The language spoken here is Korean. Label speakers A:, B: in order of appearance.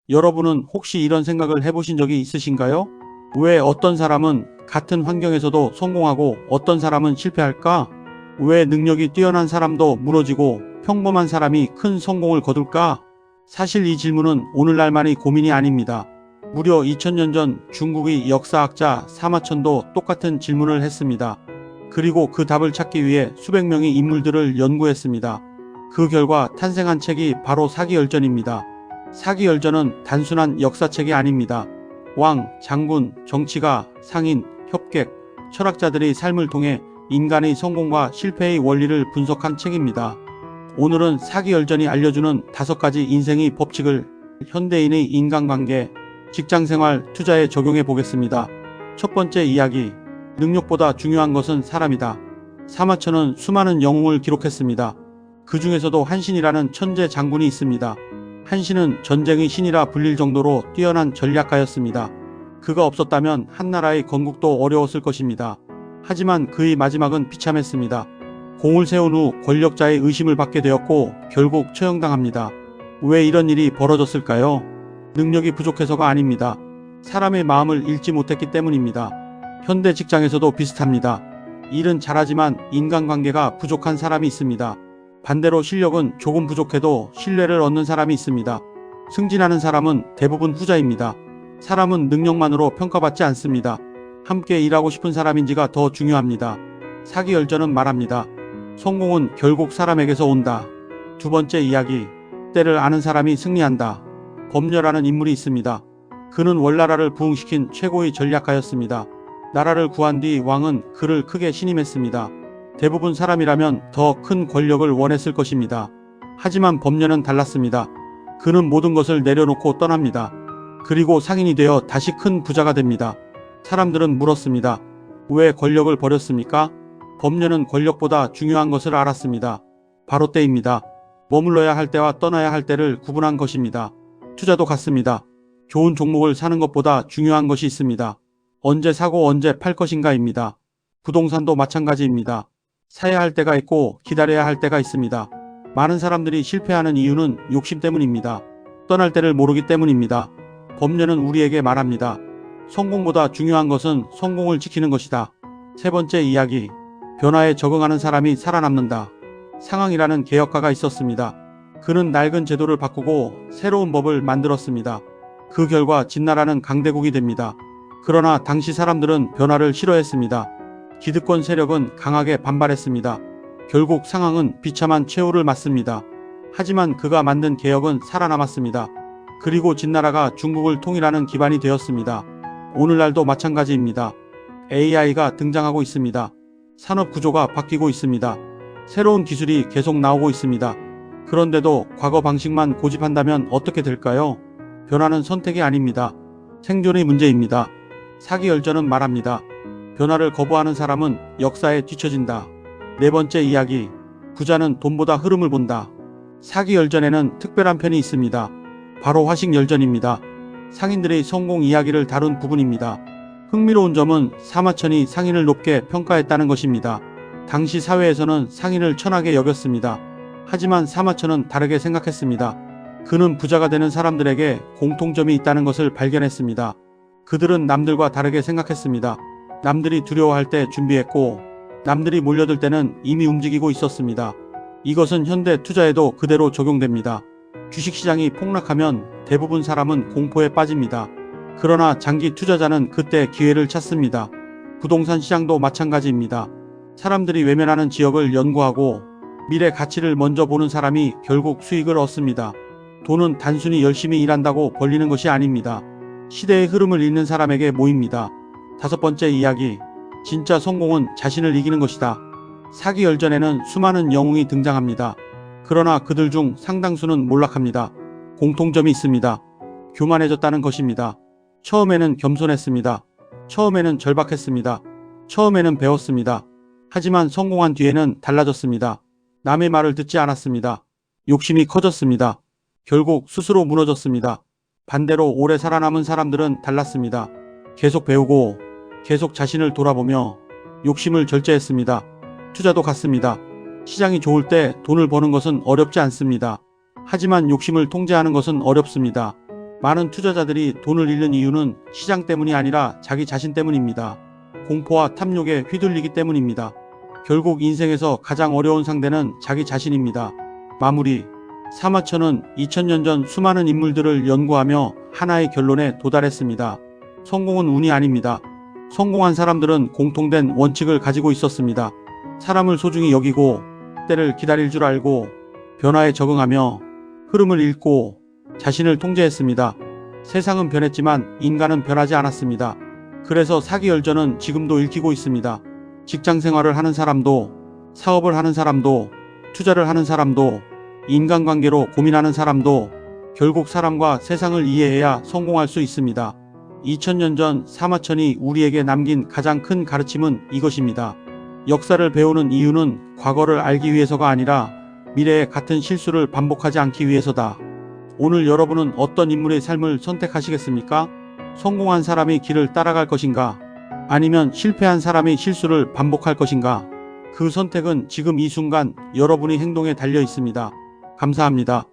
A: 여러분은 혹시 이런 생각을 해보신 적이 있으신가요? 왜 어떤 사람은 같은 환경에서도 성공하고 어떤 사람은 실패할까? 왜 능력이 뛰어난 사람도 무너지고 평범한 사람이 큰 성공을 거둘까? 사실 이 질문은 오늘날만이 고민이 아닙니다. 무려 2000년 전 중국의 역사학자 사마천도 똑같은 질문을 했습니다. 그리고 그 답을 찾기 위해 수백 명의 인물들을 연구했습니다. 그 결과 탄생한 책이 바로 사기열전입니다. 사기열전은 단순한 역사책이 아닙니다. 왕, 장군, 정치가, 상인, 협객, 철학자들의 삶을 통해 인간의 성공과 실패의 원리를 분석한 책입니다. 오늘은 사기열전이 알려주는 5가지 인생의 법칙을 현대인의 인간관계, 직장생활, 투자에 적용해 보겠습니다. 첫 번째 이야기, 능력보다 중요한 것은 사람이다. 사마천은 수많은 영웅을 기록했습니다. 그 중에서도 한신이라는 천재 장군이 있습니다. 한신은 전쟁의 신이라 불릴 정도로 뛰어난 전략가였습니다. 그가 없었다면 한나라의 건국도 어려웠을 것입니다. 하지만 그의 마지막은 비참했습니다. 공을 세운 후 권력자의 의심을 받게 되었고 결국 처형당합니다. 왜 이런 일이 벌어졌을까요? 능력이 부족해서가 아닙니다. 사람의 마음을 읽지 못했기 때문입니다. 현대 직장에서도 비슷합니다. 일은 잘하지만 인간관계가 부족한 사람이 있습니다. 반대로 실력은 조금 부족해도 신뢰를 얻는 사람이 있습니다. 승진하는 사람은 대부분 후자입니다. 사람은 능력만으로 평가받지 않습니다. 함께 일하고 싶은 사람인지가 더 중요합니다. 사기열전은 말합니다. 성공은 결국 사람에게서 온다. 두 번째 이야기, 때를 아는 사람이 승리한다. 범녀라는 인물이 있습니다. 그는 월나라를 부흥시킨 최고의 전략가였습니다. 나라를 구한 뒤 왕은 그를 크게 신임했습니다. 대부분 사람이라면 더 큰 권력을 원했을 것입니다. 하지만 범녀는 달랐습니다. 그는 모든 것을 내려놓고 떠납니다. 그리고 상인이 되어 다시 큰 부자가 됩니다. 사람들은 물었습니다. 왜 권력을 버렸습니까? 범녀는 권력보다 중요한 것을 알았습니다. 바로 때입니다. 머물러야 할 때와 떠나야 할 때를 구분한 것입니다. 투자도 같습니다. 좋은 종목을 사는 것보다 중요한 것이 있습니다. 언제 사고 언제 팔 것인가입니다. 부동산도 마찬가지입니다. 사야 할 때가 있고 기다려야 할 때가 있습니다. 많은 사람들이 실패하는 이유는 욕심 때문입니다. 떠날 때를 모르기 때문입니다. 범녀는 우리에게 말합니다. 성공보다 중요한 것은 성공을 지키는 것이다. 세 번째 이야기, 변화에 적응하는 사람이 살아남는다. 상황이라는 개혁가가 있었습니다. 그는 낡은 제도를 바꾸고 새로운 법을 만들었습니다. 그 결과 진나라는 강대국이 됩니다. 그러나 당시 사람들은 변화를 싫어했습니다. 기득권 세력은 강하게 반발했습니다. 결국 상황은 비참한 최후를 맞습니다. 하지만 그가 만든 개혁은 살아남았습니다. 그리고 진나라가 중국을 통일하는 기반이 되었습니다. 오늘날도 마찬가지입니다. AI가 등장하고 있습니다. 산업 구조가 바뀌고 있습니다. 새로운 기술이 계속 나오고 있습니다. 그런데도 과거 방식만 고집한다면 어떻게 될까요? 변화는 선택이 아닙니다. 생존의 문제입니다. 사기열전은 말합니다. 변화를 거부하는 사람은 역사에 뒤처진다. 네 번째 이야기, 부자는 돈보다 흐름을 본다. 사기열전에는 특별한 편이 있습니다. 바로 화식열전입니다. 상인들의 성공 이야기를 다룬 부분입니다. 흥미로운 점은 사마천이 상인을 높게 평가했다는 것입니다. 당시 사회에서는 상인을 천하게 여겼습니다. 하지만 사마천은 다르게 생각했습니다. 그는 부자가 되는 사람들에게 공통점이 있다는 것을 발견했습니다. 그들은 남들과 다르게 생각했습니다. 남들이 두려워할 때 준비했고 남들이 몰려들 때는 이미 움직이고 있었습니다. 이것은 현대 투자에도 그대로 적용됩니다. 주식시장이 폭락하면 대부분 사람은 공포에 빠집니다. 그러나 장기 투자자는 그때 기회를 찾습니다. 부동산 시장도 마찬가지입니다. 사람들이 외면하는 지역을 연구하고 미래 가치를 먼저 보는 사람이 결국 수익을 얻습니다. 돈은 단순히 열심히 일한다고 벌리는 것이 아닙니다. 시대의 흐름을 읽는 사람에게 모입니다. 다섯 번째 이야기, 진짜 성공은 자신을 이기는 것이다. 사기열전에는 수많은 영웅이 등장합니다. 그러나 그들 중 상당수는 몰락합니다. 공통점이 있습니다. 교만해졌다는 것입니다. 처음에는 겸손했습니다. 처음에는 절박했습니다. 처음에는 배웠습니다. 하지만 성공한 뒤에는 달라졌습니다. 남의 말을 듣지 않았습니다. 욕심이 커졌습니다. 결국 스스로 무너졌습니다. 반대로 오래 살아남은 사람들은 달랐습니다. 계속 배우고 계속 자신을 돌아보며 욕심을 절제했습니다. 투자도 같습니다. 시장이 좋을 때 돈을 버는 것은 어렵지 않습니다. 하지만 욕심을 통제하는 것은 어렵습니다. 많은 투자자들이 돈을 잃는 이유는 시장 때문이 아니라 자기 자신 때문입니다. 공포와 탐욕에 휘둘리기 때문입니다. 결국 인생에서 가장 어려운 상대는 자기 자신입니다. 마무리. 사마천은 2000년 전 수많은 인물들을 연구하며 하나의 결론에 도달했습니다. 성공은 운이 아닙니다. 성공한 사람들은 공통된 원칙을 가지고 있었습니다. 사람을 소중히 여기고 때를 기다릴 줄 알고 변화에 적응하며 흐름을 읽고 자신을 통제했습니다. 세상은 변했지만 인간은 변하지 않았습니다. 그래서 사기열전은 지금도 읽히고 있습니다. 직장 생활을 하는 사람도, 사업을 하는 사람도, 투자를 하는 사람도, 인간관계로 고민하는 사람도 결국 사람과 세상을 이해해야 성공할 수 있습니다. 2000년 전 사마천이 우리에게 남긴 가장 큰 가르침은 이것입니다. 역사를 배우는 이유는 과거를 알기 위해서가 아니라 미래에 같은 실수를 반복하지 않기 위해서다. 오늘 여러분은 어떤 인물의 삶을 선택하시겠습니까? 성공한 사람이 길을 따라갈 것인가? 아니면 실패한 사람이 실수를 반복할 것인가? 그 선택은 지금 이 순간 여러분의 행동에 달려 있습니다. 감사합니다.